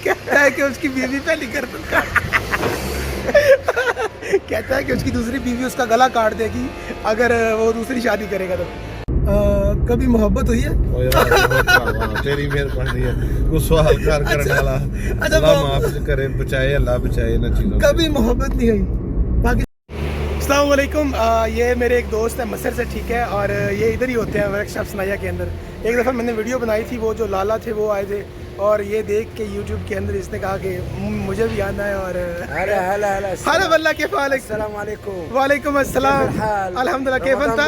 कहता है कि उसकी बीवी पहली कर दूंगा। कहता है कि उसकी दूसरी बीवी उसका गला काट देगी अगर वो दूसरी शादी करेगा तो। कभी मोहब्बत हुई है? तेरी मेहरबानी है, गुस्सा हल्का करने वाला। अल्लाह माफ करे, बचाए अल्लाह बचाए ना चीजों। कभी मोहब्बत नहीं हुई? बाकी अस्सलाम वालेकुम। ये मेरे एक दोस्त है मसर से, ठीक है, और ये इधर ही होते हैं वर्कशॉप सनाया के अंदर। एक दफ़ा मैंने वीडियो बनाई थी, वो जो लाला थे वो आए थे और ये देख के यूट्यूब के अंदर इसने कहा कि मुझे भी आना है। और हेलो वल्ला के अस्सलाम वालेकुम। वालेकुम अस्सलाम। अल्हम्दुलिल्लाह कैफन था?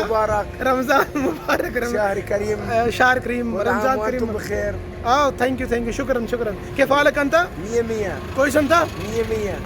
रमज़ान मुबारक, शहर करीम, शहर करीम, रमज़ान करीम बखैर। थैंक यू शुक्रन शुक्रन। कैफालक अंता? मिया कोई सुनता? मिया।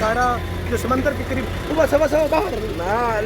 कारा जो समंदर के करीब हुआ सवा बाहर।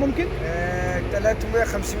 मुमकिन? 350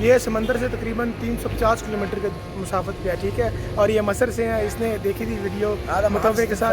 ये समंदर से तकरीबन 350 किलोमीटर के मुसाफत पे है, ठीक है। और ये मसर से हैं। इसने देखी थी वीडियो मुतव्वे के साथ।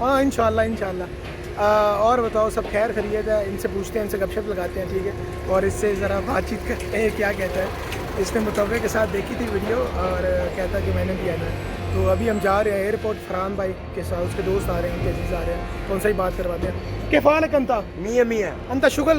हाँ इंशाल्लाह। और बताओ, सब खैर खैरियत है? इनसे पूछते हैं, इनसे गपशप लगाते हैं, ठीक है, और इससे ज़रा बातचीत करते हैं क्या कहता है। इसने मुतव्वे के साथ देखी थी वीडियो और कहता कि मैंने भी आना है। तो अभी हम जा रहे हैं एयरपोर्ट, फरहान भाई के साथ, उसके दोस्त आ रहे हैं, उनके अजीज़ आ रहे हैं, तो उनसे ही बात करवाते हैं। कैफालक अंता? मिया अंत शुगल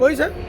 कोई सर?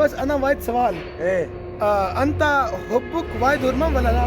बस अना वाइद सवाल। अंत हुब्बुक वाइद हुर्मा वला ला؟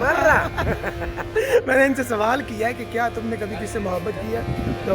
मर्रा। मैंने इनसे सवाल किया है कि क्या तुमने कभी किसी से मोहब्बत की है, तो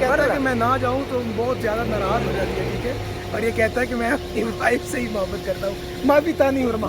कहता है कि मैं ना जाऊँ तो बहुत ज़्यादा नाराज़ हो जाती है, ठीक है। और ये कहता है कि मैं अपनी वाइफ से ही मोहब्बत करता हूँ। माँ भी तानी हुर्मा?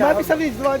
माँ भी सभी इज़्वाज।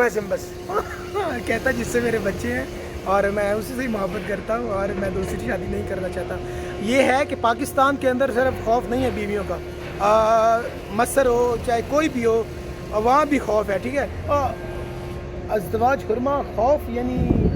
माज़िम बस. कहता है जिससे मेरे बच्चे हैं और मैं उसी से ही मोहब्बत करता हूँ और मैं दूसरी शादी नहीं करना चाहता। ये है कि पाकिस्तान के अंदर सिर्फ खौफ नहीं है बीवियों का, मसर हो चाहे कोई भी हो, वहाँ भी खौफ है, ठीक है। अज़दवाज हुर्मा खौफ यानी?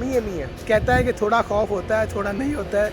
100. कहता है कि थोड़ा खौफ होता है, थोड़ा नहीं होता है।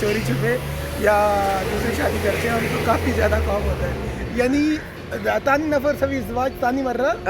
चोरी छुपे या दूसरी शादी करते हैं, उनको काफ़ी ज़्यादा खौफ होता है। यानी तानी नफर सभी इज़्वाज तानी मर्रा।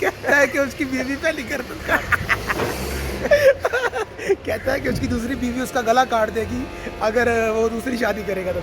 कहता है कि उसकी बीवी पहली कर दूंगा। कहता है कि उसकी दूसरी बीवी उसका गला काट देगी अगर वो दूसरी शादी करेगा तो।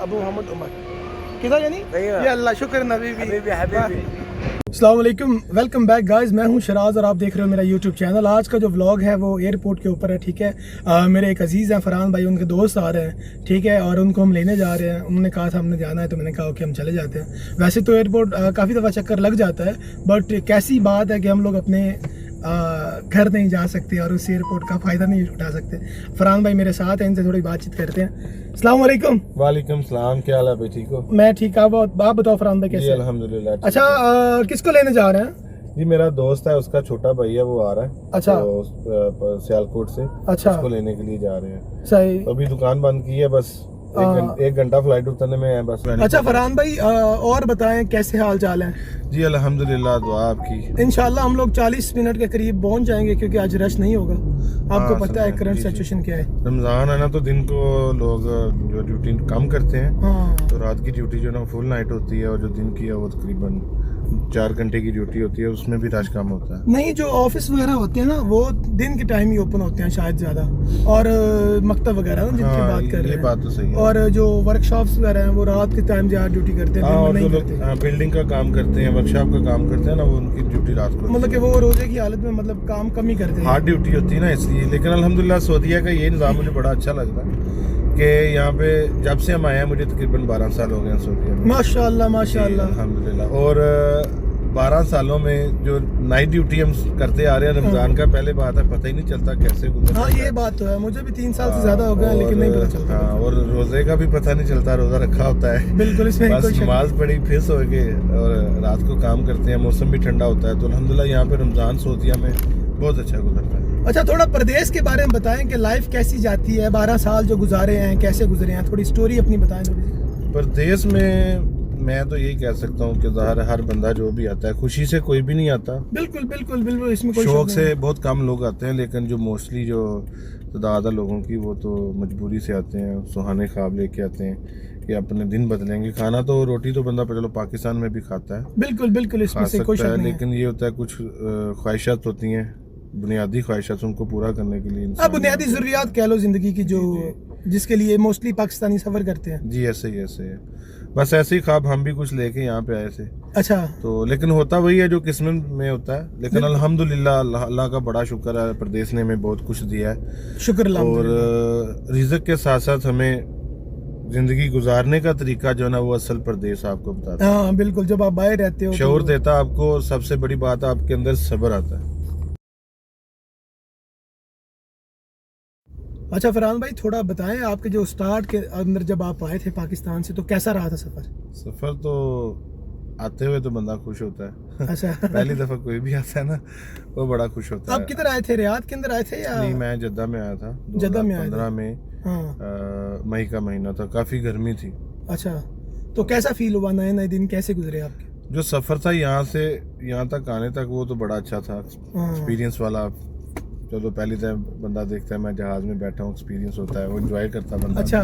अबू मोहम्मद उमर किधर यानी? यल्ला शुक्र हबीबी. अस्सलाम वालेकुम, वेलकम बैक गाइस। मैं हूं शराज और आप देख रहे हो मेरा यूट्यूब चैनल। आज का जो व्लॉग है वो एयरपोर्ट के ऊपर है, ठीक है। मेरे एक अजीज़ हैं फरहान भाई, उनके दोस्त आ रहे हैं, ठीक है, और उनको हम लेने जा रहे हैं। उन्होंने कहा था हमने जाना है, तो मैंने कहा कि हम चले जाते हैं। वैसे तो एयरपोर्ट काफ़ी दफ़ा चक्कर लग जाता है, बट कैसी बात है कि हम लोग अपने घर नहीं जा सकते और उस एयरपोर्ट का फ़ायदा नहीं उठा सकते। फरहान भाई मेरे साथ हैं, इनसे थोड़ी बातचीत करते हैं। अस्सलाम वालेकुम। वालेकुम सलाम, क्या हाल है भाई? ठीक हो? मैं ठीक। आप बताओ फरहान भाई कैसे? अल्हम्दुलिल्लाह। अच्छा, किसको लेने जा रहे हैं? जी मेरा दोस्त है, उसका छोटा भाई है, वो आ रहा है। अच्छा। तो सियालकोट से अच्छा। उसको लेने के लिए जा रहे हैं। सही। तो अभी दुकान बंद की है, बस एक घंटा फ्लाइट उतरने में है बस। अच्छा फरहान भाई, और बताएं कैसे हाल चाल है? जी अल्हम्दुलिल्लाह, दुआ आपकी। इंशाल्लाह हम लोग 40 मिनट के करीब पहुंच जाएंगे, क्योंकि आज रश नहीं होगा। आपको पता है करंट सिचुएशन क्या है। रमजान है ना, तो दिन को लोग जो ड्यूटी कम करते हैं, हाँ। तो रात की ड्यूटी जो ना फुल नाइट होती है, और जो दिन की है वो तकरीबन 4 घंटे की ड्यूटी होती है, उसमें भी रश कम होता है। नहीं, जो ऑफिस वगैरह होते हैं ना, वो दिन के टाइम ही ओपन होते हैं शायद ज्यादा, और मकतब वगैरह ना जिनकी बात कर रहे हैं, ये बात तो सही है। और जो वर्कशॉप्स वगैरह हैं वो रात के टाइम ज्यादा ड्यूटी करते हैं, दिन में और नहीं जो लोग करते। बिल्डिंग का काम करते हैं, वर्कशॉप का काम करते हैं ना, वो उनकी ड्यूटी रात को मतलब कि वो रोजे की हालत में मतलब काम कम ही करते हैं। हार्ड ड्यूटी होती है ना, इसलिए। लेकिन अल्हम्दुलिल्लाह सऊदीया का ये निज़ाम मुझे बड़ा अच्छा लग रहा है कि यहाँ पे जब से हम आए हैं, मुझे तकरीबन 12 साल हो गए हैं सऊदीया में। माशाल्लाह माशाल्लाह। अल्हम्दुलिल्लाह। और 12 सालों में जो नाइट ड्यूटी हम करते आ रहे हैं, रमजान का पहले बात है, पता ही नहीं चलता कैसे गुजर। हाँ ये बात तो है, मुझे भी 3 साल से ज्यादा हो गया, लेकिन नहीं पता चलता। हाँ, और रोजे का भी पता नहीं चलता, रोजा रखा होता है। बिल्कुल, इसमें बस कोई शक नमाज पढ़ी, फिर सो गए, और रात को काम करते हैं। मौसम भी ठंडा होता है, तो अल्हम्दुलिल्लाह यहाँ पे रमजान सऊदीया में बहुत अच्छा गुजरता है। अच्छा, थोड़ा प्रदेश के बारे में बताएं कि लाइफ कैसी जाती है, 12 साल जो गुजारे हैं कैसे गुजरे हैं, थोड़ी स्टोरी अपनी बताएं थोड़ी सी। प्रदेश में मैं तो यही कह सकता हूँ कि ज़ाहिर हर बंदा जो भी आता है, खुशी से कोई भी नहीं आता। बिल्कुल बिल्कुल बिल्कुल, इसमें कोई शौक शक से नहीं। बहुत कम लोग आते हैं, लेकिन जो मोस्टली जो ज़्यादा लोगों की, वो तो मजबूरी से आते हैं, सुहाने ख्वाब लेके आते हैं कि अपने दिन बदलेंगे। खाना तो, रोटी तो बंदा चलो पाकिस्तान में भी खाता है, बिल्कुल बिल्कुल, इसमें खा से कोई सकता शक है, नहीं है। लेकिन ये होता है कुछ ख्वाहिशात होती हैं, बुनियादी ख्वाहिशात, उनको पूरा करने के लिए अब इंसान बुनियादी जरूरियात कह लो जिंदगी की, जो जिसके लिए मोस्टली पाकिस्तानी सफर करते हैं। जी ऐसे ही बस ऐसे ही ख्वाब हम भी कुछ लेके यहाँ पे आए थे। अच्छा। तो लेकिन होता वही है जो किस्मत में होता है। लेकिन अल्हम्दुलिल्लाह अल्लाह का बड़ा शुक्र है, प्रदेश ने हमें बहुत कुछ दिया है। शुक्र। और रिज़्क के साथ साथ हमें जिंदगी गुजारने का तरीका जो है ना, वो असल प्रदेश आपको बताता है। हाँ बिल्कुल, जब आप बाहर रहते हो शऊर तो देता है आपको, और सबसे बड़ी बात आपके अंदर सब्र आता है। अच्छा फरहान भाई, थोड़ा बताएं आपके जो स्टार्ट के अंदर जब आप आए थे पाकिस्तान से, तो कैसा रहा था सफर? सफर तो आते हुए तो बंदा खुश होता है। अच्छा। पहली दफा कोई भी आता है ना, वो बड़ा खुश होता है। आप किधर आए थे, रियाद के अंदर आए थे या? नहीं, मैं जद्दा में आया था। जद्दा में आए थे। 2015 में हाँ। मई का महीना था, काफी गर्मी थी। अच्छा, तो कैसा फील हुआ, नए नए दिन कैसे गुजरे आपके? जो सफर था यहाँ से यहाँ तक आने तक, वो तो बड़ा अच्छा था, एक्सपीरियंस वाला। चलो पहली टाइम बंदा देखता है मैं जहाज में बैठा हूँ, एक्सपीरियंस होता है, वो एंजॉय करता बंदा। अच्छा।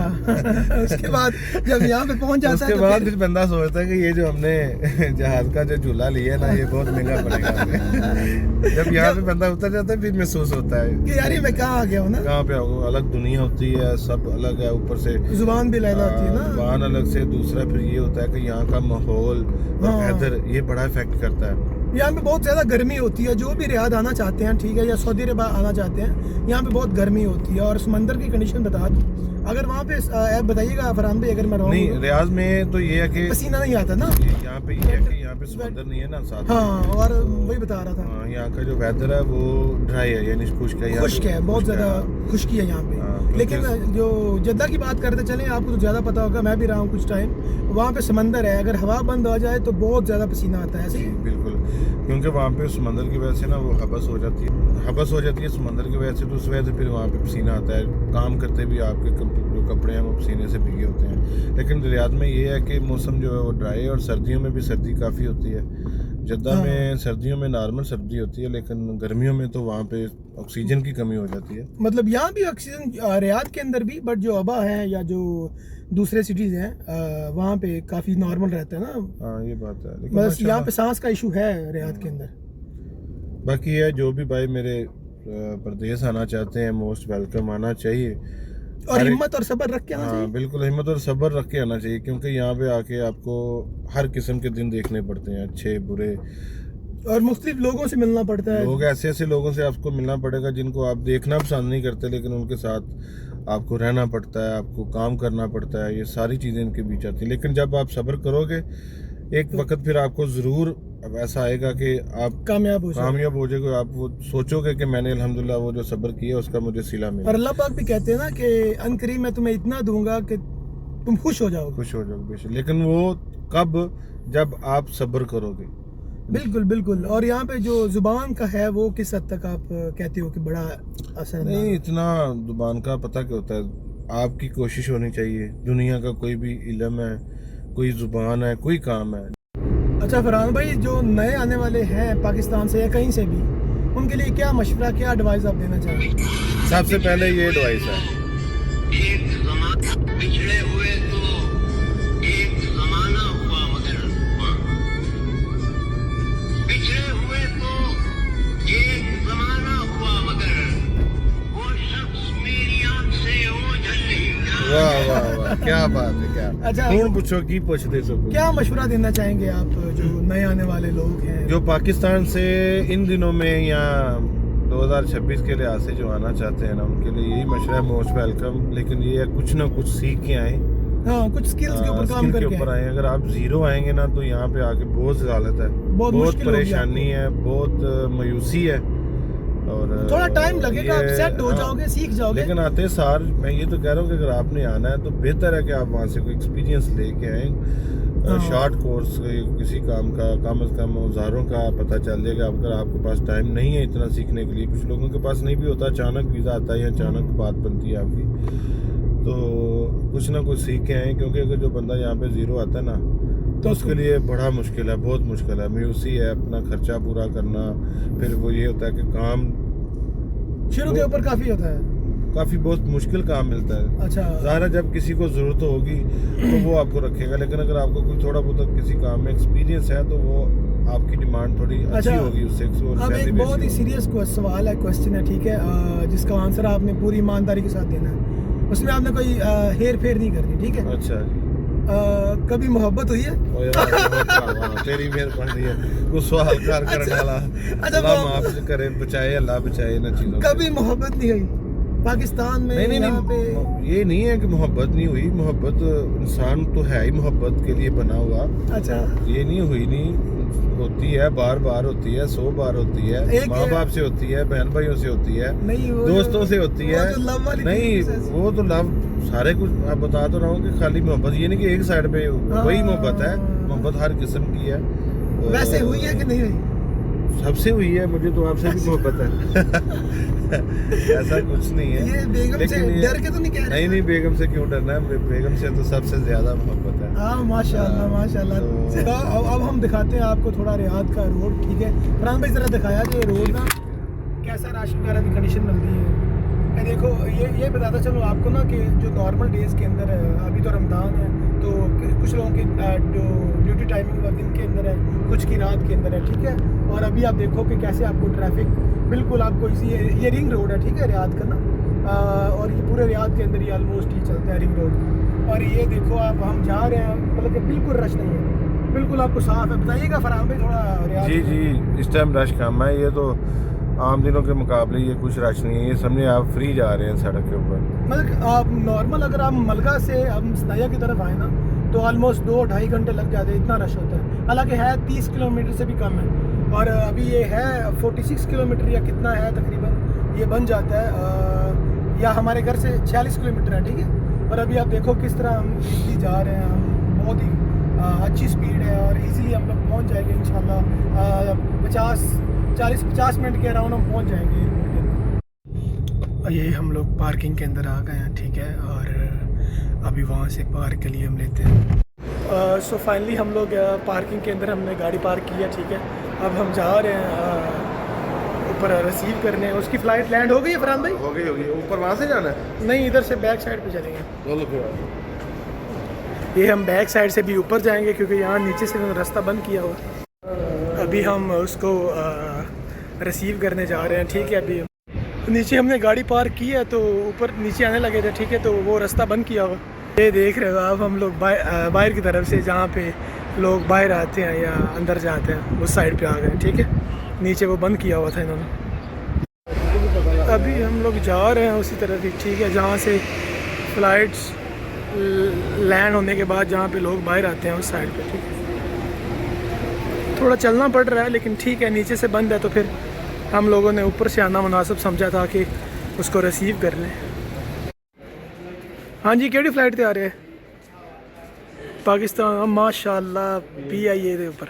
उसके बाद जब यहाँ पे पहुँच जाता है, उसके बाद फिर बंदा सोचता है कि ये जो हमने जहाज का जो झूला लिया है ना, ये बहुत महंगा पड़ेगा हमें। जब यहाँ पे बंदा उतर जाता है, फिर महसूस होता है कि यार ये मैं कहाँ आ गया हूँ ना। कहाँ पे आऊँ, अलग दुनिया होती है, सब अलग है, ऊपर से जुबान भी लहदा होती है ना। जुबान अलग से, दूसरा फिर ये होता है कि यहाँ का माहौल और वेदर, ये बड़ा इफेक्ट करता है। यहाँ पे बहुत ज़्यादा गर्मी होती है, जो भी रियाद आना चाहते हैं, ठीक है, या सऊदी अरब आना चाहते हैं, यहाँ पे बहुत गर्मी होती है। और समंदर की कंडीशन बता दी, अगर वहाँ पे आप बताइएगा फरहान भाई, अगर मैं रहूँ। नहीं, रियाद में तो ये है कि पसीना नहीं आता ना, यहाँ पे ये है कि यहाँ पे समंदर नहीं है ना साथ। हाँ, और वही बता रहा था, यहाँ का जो वेदर है वो ड्राई है, यानी खुश्क है। खुश्क है, बहुत ज़्यादा खुश्की है यहाँ पे। लेकिन जो जद्दा की बात करते चलें, आपको तो ज़्यादा पता होगा, मैं भी रहा हूँ कुछ टाइम, वहाँ पे समंदर है, अगर हवा बंद हो जाए तो बहुत ज़्यादा पसीना आता है। ऐसे बिल्कुल, क्योंकि वहाँ पे समंदर की वजह से ना वो हबस हो जाती है समंदर की वजह से, तो उस वजह से फिर वहाँ पे पसीना आता है। काम करते भी आपके जो कपड़े हैं वो पसीने से भीगे होते हैं। लेकिन रियाद में ये है कि मौसम जो है वो ड्राई है, और सर्दियों में भी सर्दी काफ़ी होती है। जद्दा में सर्दियों में नॉर्मल सर्दी होती है, लेकिन गर्मियों में तो वहाँ पे ऑक्सीजन की कमी हो जाती है। मतलब यहाँ भी ऑक्सीजन, रियाद के अंदर भी, बट जो अबा है या जो दूसरे सिटीज़ हैं, वहाँ पे काफ़ी नॉर्मल रहता है ना। हाँ ये बात है, लेकिन बस यहाँ पे सांस का इशू है रियाद के अंदर। बाकी है, जो भी भाई मेरे प्रदेश आना चाहते हैं, मोस्ट वेलकम, आना चाहिए। और हिम्मत और सब्र रख के आना चाहिए। बिल्कुल, हिम्मत और सब्र रख के आना चाहिए, क्योंकि यहाँ पे आके आपको हर किस्म के दिन देखने पड़ते हैं, अच्छे बुरे, और मुख्तलिफ लोगों से मिलना पड़ता है। लोग ऐसे लोगों से आपको मिलना पड़ेगा जिनको आप देखना पसंद नहीं करते, लेकिन उनके साथ आपको रहना पड़ता है, आपको काम करना पड़ता है। ये सारी चीज़ें इनके बीच आती हैं। लेकिन जब आप सब्र करोगे, एक वक्त फिर आपको ज़रूर ऐसा आएगा कि आप कामयाब हो जाएगा। आप वो सोचोगे कि मैंने अल्हम्दुलिल्लाह वो जो सब्र किया उसका मुझे सिला मिला। और अल्लाह पाक भी कहते हैं ना कि अनकरीब मैं तुम्हें इतना दूंगा कि तुम खुश हो जाओगे बेशक। लेकिन वो कब, जब आप सब्र करोगे। बिल्कुल बिल्कुल। और यहाँ पे जो जुबान का है वो किस हद तक आप कहते हो कि बड़ा असर नहीं, इतना जुबान का पता क्या होता है, आपकी कोशिश होनी चाहिए। दुनिया का कोई भी इल्म है, कोई जुबान है, कोई काम है। अच्छा फरहान भाई, जो नए आने वाले हैं पाकिस्तान से या कहीं से भी, उनके लिए क्या मशवरा, क्या एडवाइस आप देना चाहेंगे? सबसे पहले ये एडवाइस है, एक जमाना पिछड़े हुए तो एक जमाना हुआ मगर पिछड़े हुए तो एक जमाना हुआ मगर वो शख्स मेरी आंख से ओझल नहीं गया। वाह वाह वाह, क्या बात है, क्या अच्छा। कौन पूछो की पूछते सब क्या मशवरा देना चाहेंगे आप जो नए आने वाले लोग हैं? जो पाकिस्तान से इन दिनों में या 2026 के लिहाज से जो आना चाहते हैं ना, उनके लिए यही मशवरा है, मोस्ट वेलकम। लेकिन ये है कुछ ना कुछ सीख के आए, हाँ, कुछ स्किल्स के ऊपर काम स्किल के करके ऊपर आए। आए। अगर आप जीरो आएंगे ना तो यहाँ पे आके बहुत हालत है, बहुत मुश्किल होगी परेशानी है, बहुत मायूसी है। और थोड़ा टाइम लगेगा, आप ये- सेट हो हाँ, जाओगे, सीख जाओगे। लेकिन आते सार मैं ये तो कह रहा हूँ कि अगर आपने आना है तो बेहतर है कि आप वहाँ से कोई एक्सपीरियंस लेके आए। हाँ। शॉर्ट कोर्स किसी काम का कम से कम औजारों का पता चल जाएगा। अगर आपके पास टाइम नहीं है इतना सीखने के लिए, कुछ लोगों के पास नहीं भी होता, अचानक वीज़ा आता है या अचानक बात बनती है आपकी, तो कुछ ना कुछ सीख के आए। क्योंकि अगर जो बंदा यहाँ पे ज़ीरो आता है ना तो उसके लिए बड़ा मुश्किल है, बहुत मुश्किल है। मायूसी है, अपना खर्चा पूरा करना, फिर वो ये होता है कि काम शुरू के ऊपर काफी होता है। काफ़ी बहुत मुश्किल काम मिलता है। अच्छा, ज़ाहिर है जब किसी को ज़रूरत होगी तो वो आपको रखेगा, लेकिन अगर आपको कोई थोड़ा बहुत किसी काम में एक्सपीरियंस है तो वो आपकी डिमांड थोड़ी अच्छी अच्छा, होगी उससे। अब एक बहुत ही सीरियस सवाल है, क्वेश्चन है, ठीक है, जिसका आंसर आपने पूरी ईमानदारी के साथ देना है। उसमें आपने कोई हेर फेर नहीं करनी, ठीक है? अच्छा जी। कभी मोहब्बत हुई है? ओ यार, वाह, तेरी मेहरबानी है, वो सवाल करने वाला। अच्छा, अल्लाह माफ करे, बचाए, अल्लाह बचाए इन चीज़ों से। कभी मोहब्बत नहीं हुई पाकिस्तान में? नहीं यहाँ पे ये नहीं है कि मोहब्बत नहीं हुई। मोहब्बत इंसान तो है ही मोहब्बत के लिए बना हुआ। अच्छा, ये नहीं हुई, नहीं होती है, बार बार होती है, 100 बार होती है, एक माँ बाप से होती है, बहन भाइयों से होती है, नहीं वो दोस्तों से होती वो है। जो love वाली नहीं, चीज़ है। वो तो लव सारे कुछ आप बता तो रहा हूँ कि खाली मोहब्बत ये नहीं कि एक साइड पे वही मोहब्बत है। मोहब्बत हर किस्म की है। वैसे हुई है कि नहीं हुई? सबसे हुई है, मुझे तो आपसे भी मोहब्बत है। ऐसा कुछ नहीं है। ये बेगम से लेकिन ये- डर के तो नहीं कह रहे? नहीं, बेगम से क्यों डरना है, बेगम से तो सबसे ज्यादा मोहब्बत है। हाँ, माशाल्लाह माशाल्लाह। तो- अब हम दिखाते हैं आपको थोड़ा रियाद का रोड, ठीक है? फरहान भाई जरा दिखाया कि रोड ना कैसा रश वगैरह की कंडीशन मिलती है। मैं देखो ये बताता चलो आपको ना कि जो नॉर्मल डेज़ के अंदर अभी तो रमज़ान है, तो कुछ लोगों की जो ड्यूटी टाइमिंग दिन के अंदर है, कुछ की रात के अंदर है, ठीक है? और अभी आप देखो कि कैसे आपको ट्रैफिक बिल्कुल आपको ये रिंग रोड है, ठीक है, रियाद का ना, और ये पूरे रियाद के अंदर ही ऑलमोस्ट ही चलता है रिंग रोड। और ये देखो आप, हम जा रहे हैं, मतलब कि बिल्कुल रश नहीं है, बिल्कुल आपको साफ है। बताइएगा फरहान भाई थोड़ा रियाद। जी जी, इस टाइम रश कम है। ये तो आम दिनों के मुकाबले ये कुछ रश नहीं है। ये समझे आप फ्री जा रहे हैं सड़क के ऊपर। मतलब आप नॉर्मल अगर आप मलगा से हम सनाया की तरफ आए ना तो ऑलमोस्ट 2-2.5 घंटे लग जाते हैं, इतना रश होता है। हालांकि है 30 किलोमीटर से भी कम है, और अभी ये है 46 किलोमीटर या कितना है तकरीबन, ये बन जाता है, या हमारे घर से 46 किलोमीटर है, ठीक है? और अभी आप देखो किस तरह हम इजली जा रहे हैं, हम बहुत ही अच्छी स्पीड है और इजीली हम लोग पहुंच जाएंगे इंशाल्लाह। 40-50 मिनट के अराउंड हम पहुंच जाएंगे एयरपोर्ट के। ये हम लोग पार्किंग के अंदर आ गए हैं, ठीक है? और अभी वहाँ से पार्क के लिए हम लेते हैं। सो फाइनली हम लोग पार्किंग के अंदर हमने गाड़ी पार्क किया, ठीक है? अब हम जा रहे हैं ऊपर रिसीव करने। उसकी फ़्लाइट लैंड हो गई है फरहान भाई? हो गई ऊपर वहाँ से जाना है। नहीं, इधर से बैक साइड पे चलेंगे। चलो फिर ये हम बैक साइड से भी ऊपर जाएंगे क्योंकि यहाँ नीचे से रास्ता बंद किया हुआ। अभी हम उसको रिसीव करने जा रहे हैं, ठीक है? अभी नीचे हमने गाड़ी पार्क की है तो ऊपर नीचे आने लगे थे, ठीक है? तो वो रास्ता बंद किया हुआ, ये देख रहे हो अब हम लोग बाहर की तरफ से, जहाँ पे लोग बाहर आते हैं या अंदर जाते हैं, उस साइड पे आ गए, ठीक है? नीचे वो बंद किया हुआ था इन्होंने। अभी हम लोग जा रहे हैं उसी तरफ ही, ठीक है? जहाँ से फ़्लाइट्स लैंड होने के बाद जहाँ पे लोग बाहर आते हैं उस साइड पे, ठीक है? थोड़ा चलना पड़ रहा है लेकिन ठीक है, नीचे से बंद है तो फिर हम लोगों ने ऊपर से आना मुनासिब समझा था कि उसको रिसीव कर लें। हाँ जी, केड़ी फ्लाइट ते आ रहे हैं? पाकिस्तान, माशाल्लाह, PIA के ऊपर।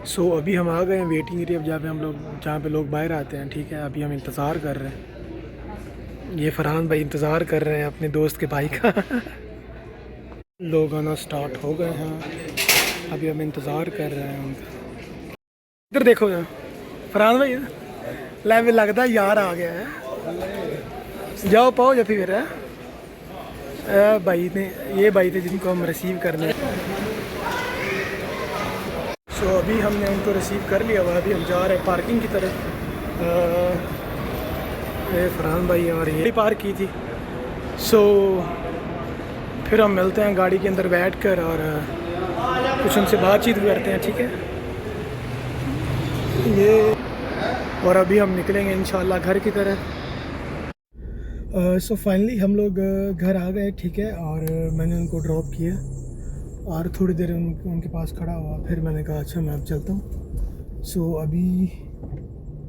सो अभी हम आ गए हैं वेटिंग एरिया जहाँ पे लोग बाहर आते हैं, ठीक है। अभी हम इंतज़ार कर रहे हैं, ये फरहान भाई इंतज़ार कर रहे हैं अपने दोस्त के भाई का। लोग आना स्टार्ट हो गए हैं, अभी हम इंतज़ार कर रहे हैं उनका। इधर देखो ना फरहान भाई, लेवल लगता है यार आ गया है। जाओ पाओ या फिर है भाई ने, ये भाई थे जिनको हम रिसीव करने। सो अभी हमने उनको रिसीव कर लिया हुआ, अभी हम जा रहे हैं पार्किंग की तरफ। ये फरहान भाई और ये पार्क की थी। सो फिर हम मिलते हैं गाड़ी के अंदर बैठकर और कुछ उनसे बातचीत करते हैं, ठीक है। ये और अभी हम निकलेंगे इंशाल्लाह घर की तरफ। सो फाइनली हम लोग घर आ गए, ठीक है। और मैंने उनको ड्रॉप किया और थोड़ी देर उनके पास खड़ा हुआ, फिर मैंने कहा अच्छा मैं अब चलता हूँ। सो अभी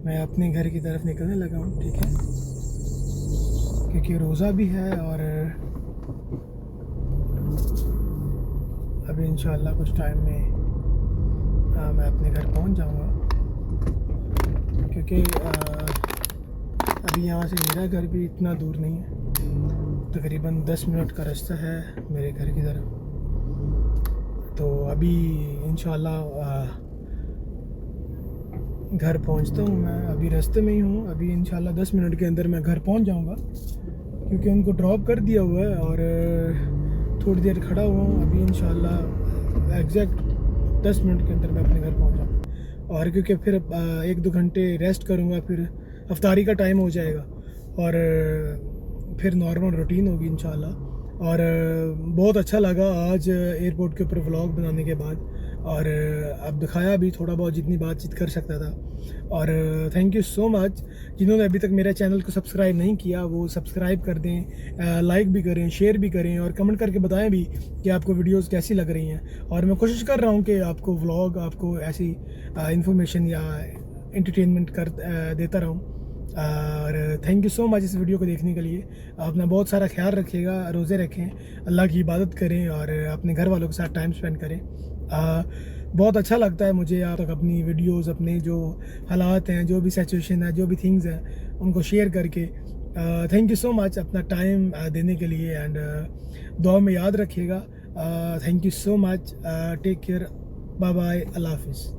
मैं अपने घर की तरफ निकलने लगा हूँ, ठीक है, क्योंकि रोज़ा भी है और अभी इंशाल्लाह कुछ टाइम में मैं अपने घर पहुँच जाऊँगा, क्योंकि अभी यहाँ से मेरा घर भी इतना दूर नहीं है, तकरीबन 10 मिनट का रास्ता है मेरे घर की तरफ। तो अभी इंशाल्लाह घर पहुँचता हूँ मैं, अभी रास्ते में ही हूँ। अभी इंशाल्लाह 10 मिनट के अंदर मैं घर पहुँच जाऊँगा, क्योंकि उनको ड्रॉप कर दिया हुआ है और थोड़ी देर खड़ा हुआ हूँ। अभी इंशाल्लाह एग्जैक्ट 10 मिनट के अंदर मैं अपने घर पहुँच जाऊँगा। और क्योंकि फिर 1-2 घंटे रेस्ट करूँगा, फिर अफ्तारी का टाइम हो जाएगा और फिर नॉर्मल रूटीन होगी इंशाल्लाह। और बहुत अच्छा लगा आज एयरपोर्ट के ऊपर व्लॉग बनाने के बाद, और अब दिखाया भी थोड़ा बहुत जितनी बातचीत कर सकता था। और थैंक यू सो मच जिन्होंने अभी तक मेरे चैनल को सब्सक्राइब नहीं किया, वो सब्सक्राइब कर दें, लाइक भी करें, शेयर भी करें और कमेंट करके बताएं भी कि आपको वीडियोस कैसी लग रही हैं। और मैं कोशिश कर रहा हूँ कि आपको व्लॉग, आपको ऐसी इंफॉर्मेशन या एंटरटेनमेंट कर देता रहूँ। और थैंक यू सो मच इस वीडियो को देखने के लिए। अपना बहुत सारा ख्याल रखिएगा, रोज़े रखें, अल्लाह की इबादत करें और अपने घर वालों के साथ टाइम स्पेंड करें। बहुत अच्छा लगता है मुझे आप तक अपनी वीडियोस, अपने जो हालात हैं, जो भी सिचुएशन है, जो भी थिंग्स हैं, उनको शेयर करके। थैंक यू सो मच अपना टाइम देने के लिए एंड दुआ में याद रखिएगा। Thank you so much, take care, bye bye, अल्लाह हाफिज़।